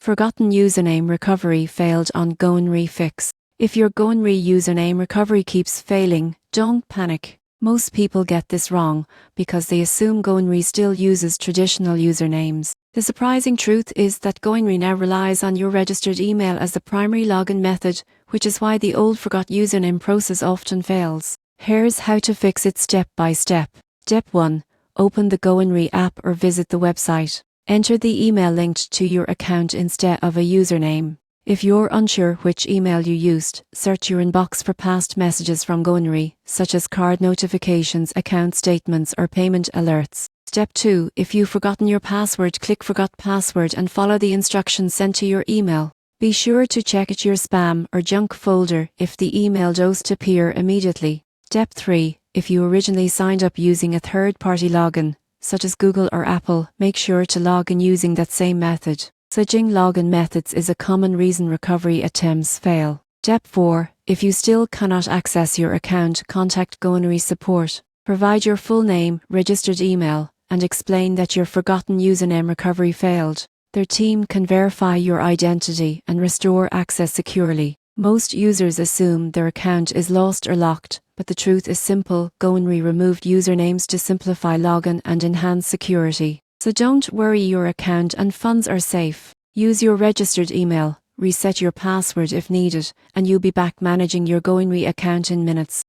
Forgotten username recovery failed on GoHenry Fix. If your GoHenry username recovery keeps failing, don't panic. Most people get this wrong because they assume GoHenry still uses traditional usernames. The surprising truth is that GoHenry now relies on your registered email as the primary login method, which is why the old forgot username process often fails. Here's how to fix it step by step. Step 1. Open the GoHenry app or visit the website. Enter the email linked to your account instead of a username. If you're unsure which email you used, search your inbox for past messages from GoHenry, such as card notifications, account statements, or payment alerts. Step 2. If you've forgotten your password, click Forgot Password and follow the instructions sent to your email. Be sure to check your spam or junk folder if the email doesn't appear immediately. Step 3. If you originally signed up using a third-party login, such as Google or Apple, make sure to log in using that same method. Switching login methods is a common reason recovery attempts fail. Step 4. If you still cannot access your account, contact GoHenry support. Provide your full name, registered email, and explain that your forgotten username recovery failed. Their team can verify your identity and restore access securely. Most users assume their account is lost or locked, but the truth is simple. GoHenry removed usernames to simplify login and enhance security. So don't worry, your account and funds are safe. Use your registered email, reset your password if needed, and you'll be back managing your GoHenry account in minutes.